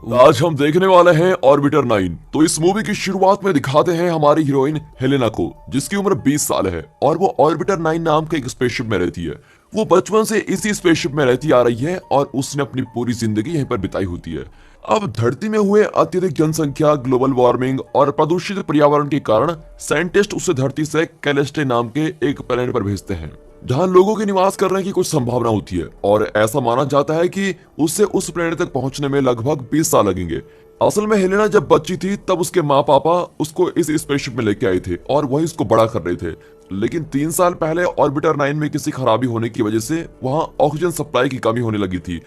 आज हम देखने वाले हैं ऑर्बिटर 9। तो इस मूवी की शुरुआत में दिखाते हैं हमारी हीरोइन हेलेना को, जिसकी उम्र 20 साल है और वो ऑर्बिटर 9 नाम के एक स्पेसशिप में रहती है। वो बचपन से इसी स्पेसशिप में रहती आ रही है और उसने अपनी पूरी जिंदगी यहीं पर बिताई होती है। अब धरती में हुए अत्यधिक जनसंख्या, ग्लोबल वार्मिंग और प्रदूषित पर्यावरण के कारण साइंटिस्ट उसे धरती से कैलेस्टे नाम के एक प्लेनेट पर भेजते हैं, जहां लोगों के निवास करने की कुछ संभावना होती है और ऐसा माना जाता है कि उससे उस प्लेनेट तक पहुंचने में लगभग 20 साल लगेंगे। असल में हेलेना जब बच्ची थी तब उसके माँ पापा उसको इस स्पेसशिप में लेके आए थे और वही उसको बड़ा कर रहे थे। लेकिन 3 साल पहले ऑर्बिटर 9 में किसी खराबी होने की वजह से वहां ऑक्सीजन सप्लाई की कमी होने लगी थी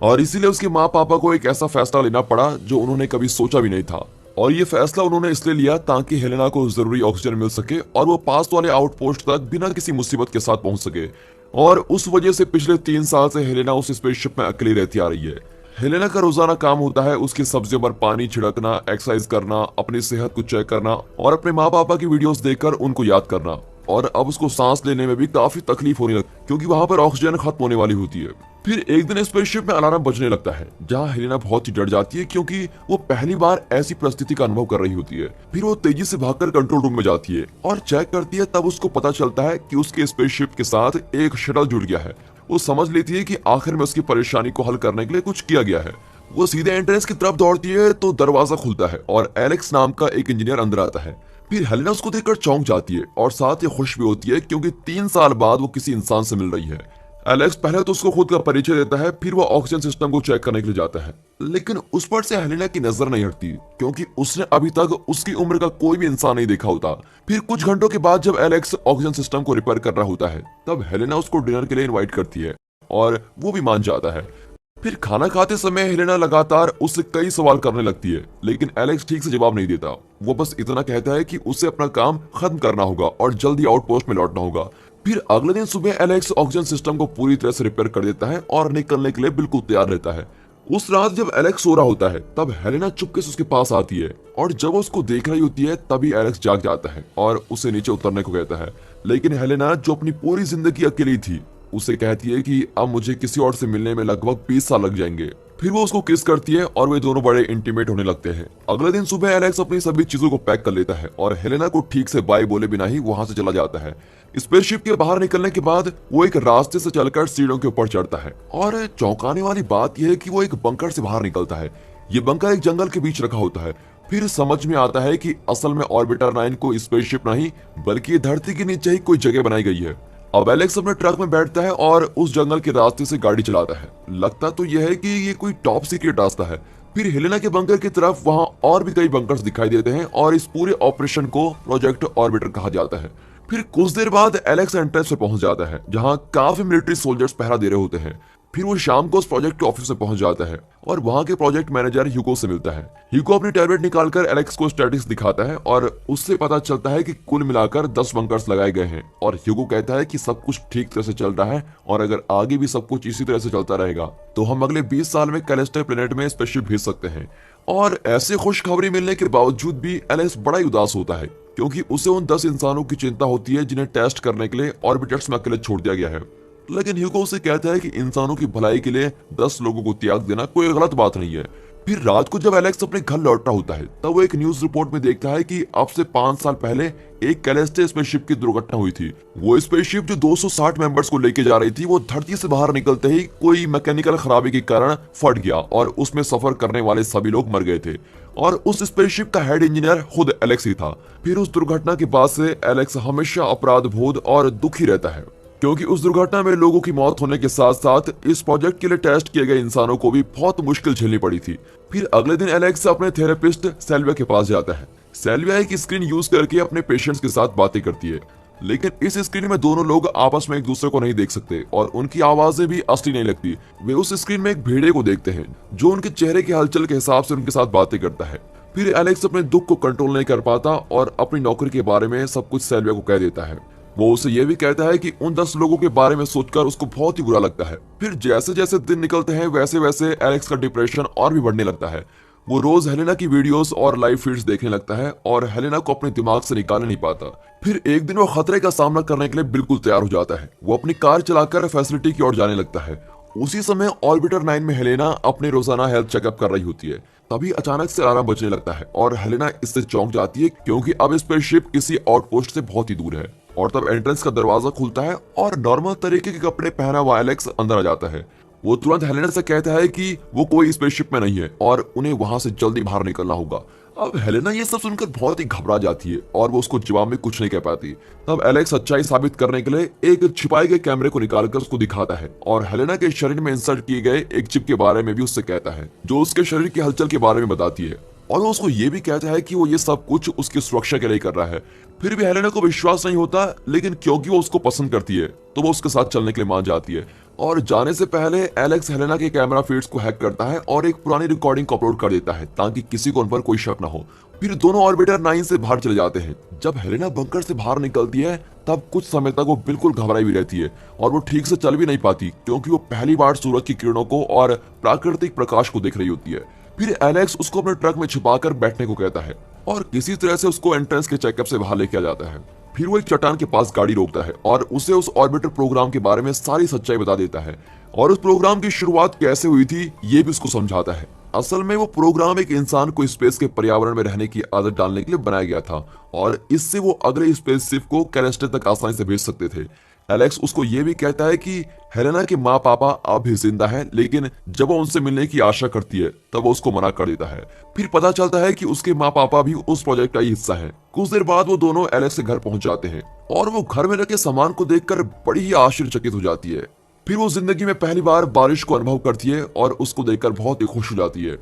और इसीलिए उसके माँ पापा को एक ऐसा फैसला लेना पड़ा जो उन्होंने कभी सोचा भी नहीं था। और ये फैसला उन्होंने इसलिए लिया ताकि हेलेना को जरूरी ऑक्सीजन मिल सके और वो पास वाले आउटपोस्ट तक बिना किसी मुसीबत के साथ पहुंच सके। और उस वजह से पिछले 3 साल से हेलेना उस स्पेसशिप में अकेली रहती आ रही है। हेलेना का रोजाना काम होता है उसकी सब्जियों पर पानी छिड़कना, एक्सरसाइज करना, अपनी सेहत को चेक करना और अपने माँ पापा की वीडियोस देखकर उनको याद करना। और अब उसको सांस लेने में भी काफी तकलीफ होने लगती क्योंकि वहां पर ऑक्सीजन खत्म होने वाली होती है। फिर एक दिन स्पेसशिप में अलार्म बजने लगता है, जहां हेलेना बहुत ही डर जाती है क्योंकि वो पहली बार ऐसी परिस्थिति का अनुभव कर रही होती है। फिर वो तेजी से भागकर कंट्रोल रूम में जाती है और चेक करती है। तब उसको पता चलता है कि उसके स्पेसशिप के साथ एक शटल जुड़ गया है। वो समझ लेती है कि आखिर में उसकी परेशानी को हल करने के लिए कुछ किया गया है। वो सीधे एंट्रेंस की तरफ दौड़ती है तो दरवाजा खुलता है और एलेक्स नाम का एक इंजीनियर अंदर आता है। फिर हेलेना उसको देखकर चौंक जाती है और साथ ही खुश भी होती है क्योंकि 3 साल बाद वो किसी इंसान से मिल रही है। एलेक्स पहले तो उसको खुद का परिचय देता है, फिर वो ऑक्सीजन सिस्टम को चेक करने के लिए जाता है। लेकिन उस पर से हेलेना की नजर नहीं हटती क्योंकि उसने अभी तक उसकी उम्र का कोई भी इंसान नहीं देखा होता। फिर कुछ घंटों के बाद जब एलेक्स ऑक्सीजन सिस्टम को रिपेयर कर रहा होता है तब हेलेना उसको डिनर के लिए इन्वाइट करती है और वो भी मान जाता है। फिर खाना खाते समय हेलेना लगातार उससे कई सवाल करने लगती है, लेकिन एलेक्स ठीक से जवाब नहीं देता। वो बस इतना कहता है कि उसे अपना काम खत्म करना होगा और जल्दी आउटपोस्ट में लौटना होगा। फिर अगले दिन सुबह एलेक्स ऑक्सीजन सिस्टम को पूरी तरह से रिपेयर कर देता है और निकलने के लिए बिल्कुल तैयार रहता है। उस रात जब एलेक्स सो रहा होता है तब हेलेना चुपके से उसके पास आती है और जब वो उसको देख रही होती है तभी एलेक्स जाग जाता है और उसे नीचे उतरने को कहता है। लेकिन हेलेना, जो अपनी पूरी जिंदगी अकेली थी, उसे कहती है कि अब मुझे किसी और से मिलने में लगभग 20 साल लग जाएंगे। फिर वो उसको किस करती है और वे दोनों बड़े इंटीमेट होने लगते हैं। अगले दिन सुबह एलेक्स अपनी सभी चीजों को पैक कर लेता है और हेलेना को ठीक से बाय बोले बिना ही वहां से चला जाता है। स्पेसशिप के बाहर निकलने के बाद वो एक रास्ते से चलकर सीढ़ियों के ऊपर चढ़ता है और चौंकाने वाली बात यह है कि वो एक बंकर से बाहर निकलता है। ये बंकर एक जंगल के बीच रखा होता है। फिर समझ में आता है कि असल में ऑर्बिटर 9 को स्पेसशिप नहीं बल्कि धरती के नीचे ही कोई जगह बनाई गई है। अब एलेक्स अपने ट्रक में बैठता है और उस जंगल के रास्ते से गाड़ी चलाता है। लगता तो यह है कि ये कोई टॉप सीक्रेट रास्ता है। फिर हेलेना के बंकर की तरफ वहां और भी कई बंकर्स दिखाई देते हैं और इस पूरे ऑपरेशन को प्रोजेक्ट ऑर्बिटर कहा जाता है। फिर कुछ देर बाद एलेक्स एंट्रेंस पे पहुंच जाता है जहां काफी मिलिट्री सोल्जर्स पहरा दे रहे होते हैं। फिर वो शाम को उस प्रोजेक्ट के ऑफिस में पहुंच जाता है और वहां के प्रोजेक्ट मैनेजर ह्यूगो से मिलता है। ह्यूगो अपनी टैबलेट निकालकर एलेक्स को स्टैटिस्टिक्स दिखाता है और उससे पता चलता है कि कुल मिलाकर 10 बंकर्स लगाए गए हैं और ह्यूगो कहता है कि सब कुछ ठीक तरह से चल रहा है और अगर आगे भी सब कुछ इसी तरह से चलता रहेगा तो हम अगले 20 साल में कैलेस्टे प्लेनेट में स्पेसशिप भेज सकते हैं। और ऐसे खुशखबरी मिलने के बावजूद भी एलेक्स बड़ा ही उदास होता है क्योंकि उसे उन 10 इंसानों की चिंता होती है जिन्हें टेस्ट करने के लिए ऑर्बिटर्स में अकेले छोड़ दिया गया है। लेकिन ह्यूगो उसे कहता है कि इंसानों की भलाई के लिए 10 लोगों को त्याग देना कोई गलत बात नहीं है। फिर रात को जब एलेक्स अपने घर लौट रहा होता है तब वो एक न्यूज रिपोर्ट में देखता है कि अब से 5 साल पहले एक कैलेस्टे स्पेसशिप की दुर्घटना हुई थी। वो स्पेसशिप जो 260 मेंबर्स को लेके जा रही थी वो धरती से बाहर निकलते ही कोई मैकेनिकल खराबी के कारण फट गया और उसमें सफर करने वाले सभी लोग मर गए थे और उस स्पेसशिप का हेड इंजीनियर खुद एलेक्स ही था। फिर उस दुर्घटना के बाद से एलेक्स हमेशा अपराध बोध और दुखी रहता है क्योंकि उस दुर्घटना में लोगों की मौत होने के साथ साथ इस प्रोजेक्ट के लिए टेस्ट किए गए इंसानों को भी बहुत मुश्किल झेलनी पड़ी थी। फिर अगले दिन एलेक्स अपने थेरेपिस्ट सेल्विया के पास जाता है। सेल्विया एक स्क्रीन यूज करके अपने पेशेंट्स के साथ बातें करती है, लेकिन इस स्क्रीन में दोनों लोग आपस में एक दूसरे को नहीं देख सकते और उनकी आवाजें भी असली नहीं लगती। वे उस स्क्रीन में एक भेड़िए को देखते हैं जो उनके चेहरे के हलचल के हिसाब से उनके साथ बातें करता है। फिर एलेक्स अपने दुख को कंट्रोल नहीं कर पाता और अपनी नौकरी के बारे में सब कुछ सेल्विया को कह देता है। वो उसे यह भी कहता है कि उन 10 लोगों के बारे में सोचकर उसको बहुत ही बुरा लगता है। फिर जैसे जैसे दिन निकलते हैं वैसे वैसे एलेक्स का डिप्रेशन और भी बढ़ने लगता है। वो रोज हेलेना की वीडियोस और लाइव फीड्स देखने लगता है और हेलेना को अपने दिमाग से निकाल नहीं पाता। फिर एक दिन वो खतरे का सामना करने के लिए बिल्कुल तैयार हो जाता है। वो अपनी कार चलाकर फैसिलिटी की ओर जाने लगता है। उसी समय ऑर्बिटर 9 में हेलेना अपने रोजाना हेल्थ चेकअप कर रही होती है। तभी अचानक से अलार्म बजने लगता है और हेलेना इससे चौंक जाती है क्योंकि अब स्पेसशिप किसी आउटपोस्ट से बहुत ही दूर है। और तब एंट्रेंस का दरवाजा खुलता है और नॉर्मल तरीके के कपड़े पहना हुआ एलेक्स अंदर आ जाता है। वो तुरंत हेलेना से कहता है कि वो कोई स्पेसशिप में नहीं है और उन्हें वहां से जल्दी बाहर निकलना होगा। अब हेलेना ये सब सुनकर बहुत ही घबरा जाती है और वो उसको जवाब में कुछ नहीं कह पाती। तब एलेक्स सच्चाई साबित करने के लिए एक छिपाए गए कैमरे को निकालकर उसको दिखाता है और हेलेना के शरीर में इंसर्ट किए गए एक चिप के बारे में भी उससे कहता है जो उसके शरीर की हलचल के बारे में बताती है। और वो उसको ये भी कहता है कि वो ये सब कुछ उसकी सुरक्षा के लिए कर रहा है। फिर भी हेलेना को विश्वास नहीं होता, लेकिन क्योंकि वो उसको पसंद करती है तो वो उसके साथ चलने के लिए मान जाती है। और जाने से पहले एलेक्स हेलेना के कैमरा फीड्स को हैक करता है और एक पुरानी रिकॉर्डिंग को अपलोड कर देता है ताकि किसी को उन पर कोई शक ना हो। फिर दोनों ऑर्बिटर 9 से बाहर चले जाते हैं। जब हेलेना बंकर से बाहर निकलती है तब कुछ समय तक वो बिल्कुल घबराई हुई रहती है और वो ठीक से चल भी नहीं पाती क्योंकि वो पहली बार सूरज की किरणों को और प्राकृतिक प्रकाश को देख रही होती है। फिर एलेक्स उसको अपने ट्रक में छिपाकर बैठने को कहता है और किसी तरह से उसको एंट्रेंस के चेकअप से बाहर लेके आ जाता है। फिर वो एक चट्टान के पास गाड़ी रोकता है और उसे उस ऑर्बिटर प्रोग्राम के बारे में सारी सच्चाई बता देता है और उस प्रोग्राम की शुरुआत कैसे हुई थी ये भी उसको समझाता है। असल में वो प्रोग्राम एक इंसान को स्पेस के पर्यावरण में रहने की आदत डालने के लिए बनाया गया था और इससे वो अगले स्पेसशिप को कैलेस्टर तक आसानी से भेज सकते थे। एलेक्स उसको ये भी कहता है कि हेलेना के माँ पापा अब भी जिंदा हैं, लेकिन जब वो उनसे मिलने की आशा करती है तब वो उसको मना कर देता है। फिर पता चलता है कि उसके माँ पापा भी उस प्रोजेक्ट का ही हिस्सा हैं। कुछ देर बाद वो दोनों एलेक्स के घर पहुंच जाते हैं और वो घर में रखे सामान को देखकर बड़ी ही आश्चर्यचकित हो जाती है। फिर वो जिंदगी में पहली बार बारिश को अनुभव करती है और उसको देखकर बहुत ही खुश हो जाती है।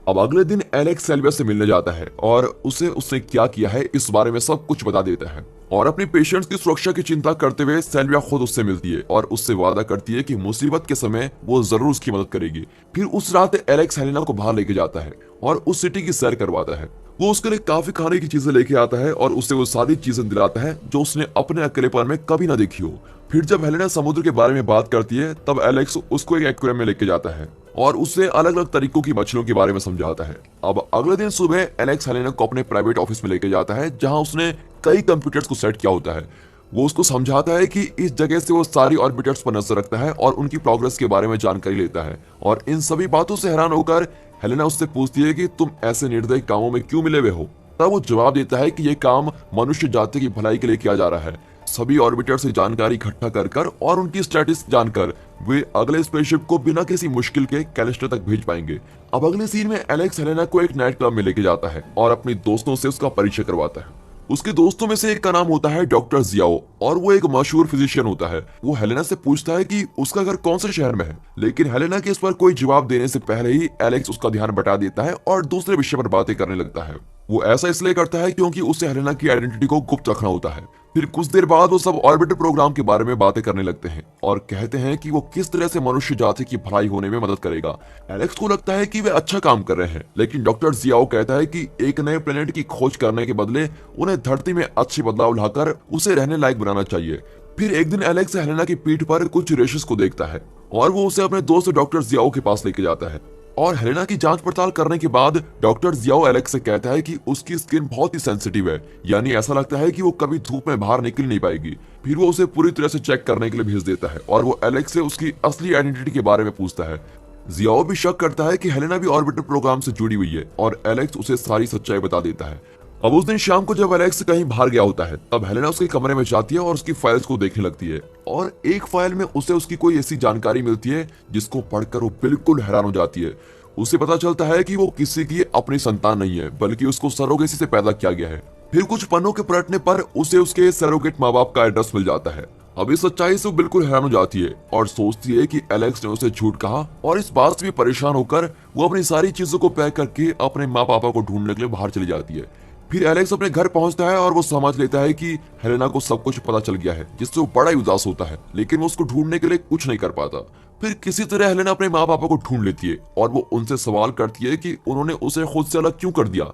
अब अगले दिन एलेक्स सेल्विया से मिलने जाता है और उसने क्या किया है इस बारे में सब कुछ बता देता है और अपने पेशेंट्स की सुरक्षा की चिंता करते हुए सेल्विया खुद उससे मिलती है और उससे वादा करती है कि मुसीबत के समय वो जरूर उसकी मदद करेगी। फिर उस रात एलेक्स हेलेना को बाहर लेके जाता है और उस सिटी की सैर करवाता है। वो उसके लिए काफी खाने की चीजें लेके आता है और उससे वो सारी चीजें दिलाता है जो उसने अपने अकेलेपन में कभी ना देखी हो। फिर जब हेलेना समुद्र के बारे में बात करती है तब एलेक्स उसको एक एक्वेरियम में लेके जाता है और उससे अलग अलग तरीकों की मछलियों के बारे में समझाता है। अब अगले दिन सुबह एलेक्स हेलेना को अपने प्राइवेट ऑफिस में लेके जाता है जहां उसने कई कंप्यूटर्स को सेट किया होता है। वो उसको समझाता है कि इस जगह से वो सारी ऑर्बिटर्स पर नजर रखता है और उनकी प्रोग्रेस के बारे में जानकारी लेता है। और इन सभी बातों से हैरान होकर हेलेना उससे पूछती है कि तुम ऐसे निर्दयी कामों में क्यों मिले हुए हो। तब वो जवाब देता है कि ये काम मनुष्य जाति की भलाई के लिए किया जा रहा है। सभी ऑर्बिटर से जानकारी इकट्ठा कर और उनकी स्टेटस जानकर वे अगले स्पेसशिप को बिना किसी मुश्किल के कैलिस्टर तक भेज पाएंगे। अब अगले सीन में एलेक्स हेलेना को एक नाइट क्लब में लेके जाता है और अपने दोस्तों से उसका परिचय करवाता है। उसके दोस्तों में से एक का नाम होता है डॉक्टर जियाओ और वो एक मशहूर फिजिशियन होता है। वो हेलेना से पूछता है कि उसका घर कौन से शहर में है, लेकिन हेलेना के इस पर कोई जवाब देने से पहले ही एलेक्स उसका ध्यान बटा देता है और दूसरे विषय पर बातें करने लगता है। वो ऐसा इसलिए करता है क्योंकि उसे हेलेना की आइडेंटिटी को गुप्त रखना होता है। फिर कुछ देर बाद वो सब ऑर्बिटर प्रोग्राम के बारे में बातें करने लगते हैं और कहते हैं कि वो किस तरह से मनुष्य जाति की भलाई होने में मदद करेगा। एलेक्स को लगता है कि वे अच्छा काम कर रहे हैं, लेकिन डॉक्टर जियाओ कहता है कि एक नए प्लेनेट की खोज करने के बदले उन्हें धरती में अच्छे बदलाव लाकर उसे रहने लायक बनाना चाहिए। फिर एक दिन एलेक्स हेलेना की पीठ पर कुछ रेशेस को देखता है और वो उसे अपने दोस्त डॉक्टर जियाओ के पास लेके जाता है। और हेलेना की जांच पड़ताल करने के बाद डॉक्टर जियाओ एलेक्स से कहता है कि उसकी स्किन बहुत ही सेंसिटिव है, यानी ऐसा लगता है कि वो कभी धूप में बाहर निकल नहीं पाएगी। फिर वो उसे पूरी तरह से चेक करने के लिए भेज देता है और वो एलेक्स से उसकी असली आइडेंटिटी के बारे में पूछता है। जियाओ भी शक करता है कि हेलेना भी ऑर्बिटर प्रोग्राम से जुड़ी हुई है और एलेक्स उसे सारी सच्चाई बता देता है। अब उस दिन शाम को जब एलेक्स कहीं बाहर गया होता है तब हेलेना उसके कमरे में जाती है और उसकी फाइल्स को देखने लगती है और एक फाइल में उसे उसकी कोई ऐसी जानकारी मिलती है जिसको पढ़कर वो बिल्कुल हैरान हो जाती है। उसे पता चलता है कि वो किसी की अपनी संतान नहीं है, बल्कि उसको सरोगेसी से पैदा किया गया है। फिर कुछ पन्नों के पलटने पर उसे उसके सरोगेट माँ बाप का एड्रेस मिल जाता है। अब इस सच्चाई से वो बिल्कुल हैरान हो जाती है और सोचती है कि एलेक्स ने उसे झूठ कहा और इस बात से भी परेशान होकर वो अपनी सारी चीजों को पैक करके अपने माँ पापा को ढूंढने के लिए बाहर चली जाती है। फिर एलेक्स अपने घर पहुंचता है और वो समझ लेता है कि हेलेना को सब कुछ पता चल गया है, जिससे वो बड़ा ही उदास होता है, लेकिन वो उसको ढूंढने के लिए कुछ नहीं कर पाता। फिर किसी तरह हेलेना अपने माँ पापा को ढूंढ लेती है और वो उनसे सवाल करती है कि उन्होंने उसे खुद से अलग क्यों कर दिया।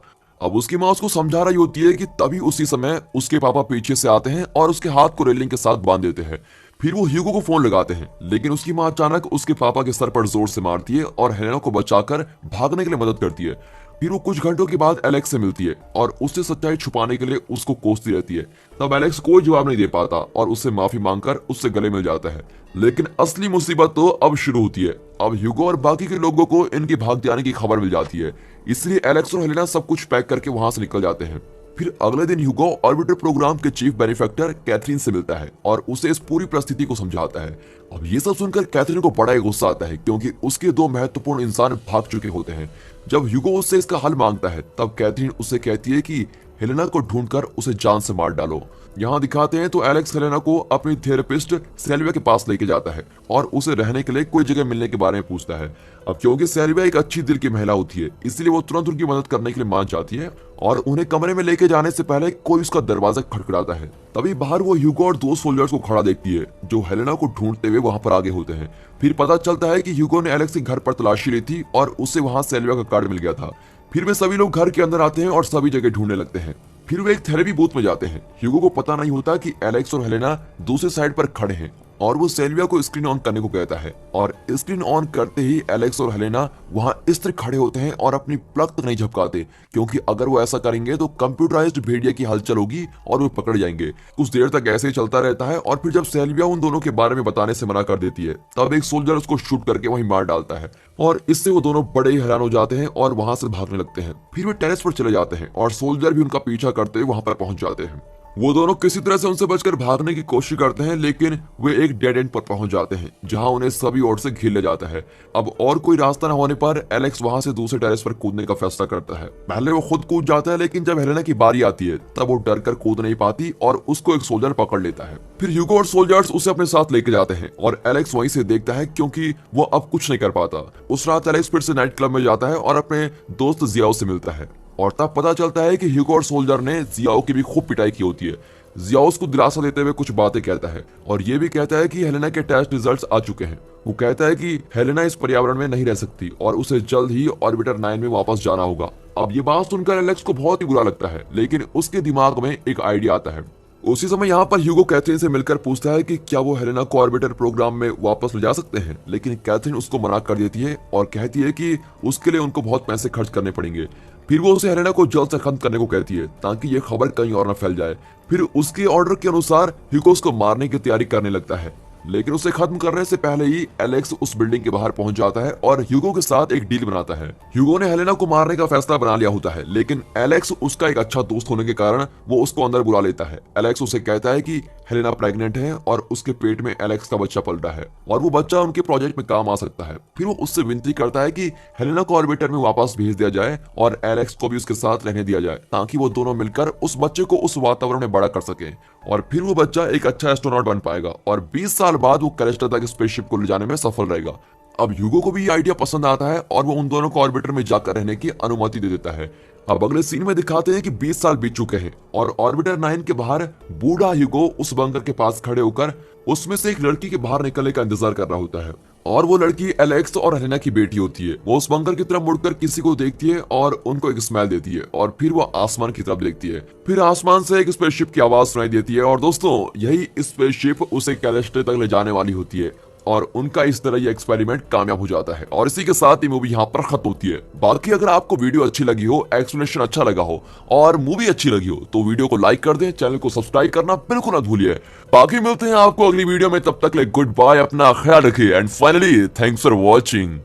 अब उसकी माँ उसको समझा रही होती है कि तभी उसी समय उसके पापा पीछे से आते हैं और उसके हाथ को रेलिंग के साथ बांध देते हैं। फिर वो ह्यूगो को फोन लगाते हैं, लेकिन उसकी माँ अचानक उसके पापा के सर पर जोर से मारती है और हेलेना को बचाकर भागने के लिए मदद करती है। फिर वो कुछ घंटों के बाद एलेक्स से मिलती है और उससे सच्चाई छुपाने के लिए उसको कोसती रहती है। तब एलेक्स कोई जवाब नहीं दे पाता और उससे माफी मांगकर उससे गले मिल जाता है। लेकिन असली मुसीबत तो अब शुरू होती है। अब ह्यूगो और बाकी के लोगों को इनके भाग जाने की खबर मिल जाती है, इसलिए एलेक्स और हेलेना सब कुछ पैक करके वहां से निकल जाते हैं। फिर अगले दिन ह्यूगो ऑर्बिटर प्रोग्राम के चीफ बेनिफैक्टर कैथरीन से मिलता है और उसे इस पूरी परिस्थिति को समझाता है। अब ये सब सुनकर कैथरीन को बड़ा ही गुस्सा आता है, क्योंकि उसके दो महत्वपूर्ण इंसान भाग चुके होते हैं। जब ह्यूगो उससे इसका हल मांगता है तब कैथरीन उससे कहती है कि हेलेना को ढूंढकर उसे जान से मार डालो। यहाँ दिखाते हैं तो एलेक्स हेलेना को अपनी थेरेपिस्ट सेल्विया के पास लेके जाता है और उसे रहने के लिए कोई जगह मिलने के बारे में पूछता है। अब क्योंकि सेल्विया एक अच्छी दिल की महिला होती है, इसलिए वो तुरंत उनकी मदद करने के लिए मान जाती है और उन्हें कमरे में लेके जाने से पहले कोई उसका दरवाजा खटखटाता है। तभी बाहर वो ह्यूगो और दो सोल्जर्स को खड़ा देखती है जो हेलेना को ढूंढते हुए वहां पर आगे होते हैं। फिर पता चलता है कि ह्यूगो ने एलेक्स के घर पर तलाशी ली थी और उसे वहां सेल्विया का कार्ड मिल गया था। फिर वे सभी लोग घर के अंदर आते हैं और सभी जगह ढूंढने लगते हैं। फिर वे एक थेरेपी बूथ में जाते हैं। ह्यूगो को पता नहीं होता कि एलेक्स और हेलेना दूसरे साइड पर खड़े हैं और वो सेल्विया को स्क्रीन ऑन करने को कहता है और स्क्रीन ऑन करते ही एलेक्स और हेलेना वहां इस तरह खड़े होते हैं और अपनी प्लग तक नहीं झपकाते, क्योंकि अगर वो ऐसा करेंगे तो कंप्यूटराइज्ड भेड़िया की हलचल होगी और वो पकड़ जाएंगे। कुछ देर तक ऐसे ही चलता रहता है और फिर जब सेल्विया उन दोनों के बारे में बताने से मना कर देती है तब एक सोल्जर उसको शूट करके वहीं मार डालता है और इससे वो दोनों बड़े ही हैरान हो जाते हैं और वहां से भागने लगते हैं। फिर वे टेरेस पर चले जाते हैं और सोल्जर भी उनका पीछा करते हुए वहां पर पहुंच जाते हैं। वो दोनों किसी तरह से उनसे बचकर भागने की कोशिश करते हैं, लेकिन वे एक डेड एंड पर पहुंच जाते हैं जहां उन्हें सभी ओर से घेर लिया जाता है। अब और कोई रास्ता न होने पर एलेक्स वहां से दूसरे टेरेस पर कूदने का फैसला करता है। पहले वो खुद कूद जाता है, लेकिन जब हेलेना की बारी आती है तब वो डर कर कूद नहीं पाती और उसको एक सोल्जर पकड़ लेता है। फिर ह्यूगो और सोल्जर्स उसे अपने साथ लेके जाते हैं और एलेक्स वहीं से देखता है, क्योंकि वो अब कुछ नहीं कर पाता। उस रात एलेक्स फिर से नाइट क्लब में जाता है और अपने दोस्त जियाओ से मिलता है और तब पता चलता है कि ह्यूगो और सोल्जर ने जियाओ की भी खूब पिटाई की होती है। जियाओ उसको दिलासा देते हुए कुछ बातें कहता है और ये भी कहता है कि हेलेना के टेस्ट रिजल्ट्स आ चुके हैं। वो कहता है कि हेलेना इस पर्यावरण में नहीं रह सकती और उसे जल्द ही ऑर्बिटर 9 में वापस जाना होगा। अब ये बात सुनकर एलेक्स को बहुत ही बुरा लगता है, लेकिन उसके दिमाग में एक आइडिया आता है। उसी समय यहाँ पर ह्यूगो कैथरीन से मिलकर पूछता है कि क्या वो हेलेना को ऑर्बिटर प्रोग्राम में वापस ले जा सकते हैं, लेकिन कैथरीन उसको मना कर देती है और कहती है कि उसके लिए उनको बहुत पैसे खर्च करने पड़ेंगे। फिर वो उसे हेलेना को जल्द से खत्म करने को कहती है ताकि ये खबर कहीं और न फैल जाए। फिर उसके ऑर्डर के अनुसार ह्यूगो उसको मारने की तैयारी करने लगता है, लेकिन उसे खत्म करने से पहले ही एलेक्स उस बिल्डिंग के बाहर पहुंच जाता है और ह्यूगो के साथ एक डील बनाता है। ह्यूगो ने हेलेना को मारने का फैसला बना लिया होता है, लेकिन एलेक्स उसका एक अच्छा दोस्त होने के कारण वो उसको अंदर बुला लेता है। एलेक्स उसे कहता है कि हेलेना प्रेग्नेंट है और उसके पेट में एलेक्स का बच्चा पल रहा है और वो बच्चा उनके प्रोजेक्ट में काम आ सकता है। फिर वो उससे विनती करता है कि हेलेना को ऑर्बिटर में वापस भेज दिया जाए और एलेक्स को भी उसके साथ रहने दिया जाए, ताकि वो दोनों मिलकर उस बच्चे को उस वातावरण में बड़ा कर सके और फिर वो बच्चा एक अच्छा एस्ट्रोनॉट बन पाएगा और 20 साल बाद वो कैलिस्टा तक स्पेसशिप को ले जाने में सफल रहेगा। अब ह्यूगो को भी ये आइडिया पसंद आता है और वो उन दोनों को ऑर्बिटर में जाकर रहने की अनुमति दे देता है। अब अगले सीन में दिखाते हैं कि 20 साल बीत चुके हैं और ऑर्बिटर 9 के बाहर बूढ़ा ह्यूगो उस बंकर के पास खड़े होकर उसमें से एक लड़की के बाहर निकलने का इंतजार कर रहा होता है और वो लड़की एलेक्स और हेलेना की बेटी होती है। वो उस बंकर की तरफ मुड़कर किसी को देखती है और उनको एक स्माइल देती है और फिर वो आसमान की तरफ देखती है। फिर आसमान से एक स्पेसशिप की आवाज सुनाई देती है और दोस्तों यही स्पेसशिप उसे कैलिस्टा तक ले जाने वाली होती है और उनका इस तरह ये एक्सपेरिमेंट कामयाब हो जाता है और इसी के साथ ही मूवी यहाँ पर खत्म होती है। बाकी अगर आपको वीडियो अच्छी लगी हो, एक्सप्लेनेशन अच्छा लगा हो और मूवी अच्छी लगी हो तो वीडियो को लाइक कर दें, चैनल को सब्सक्राइब करना बिल्कुल ना भूलिए। बाकी मिलते हैं आपको अगली वीडियो में, तब तक ले गुड बाय, अपना ख्याल रखिए and finally thanks for watching.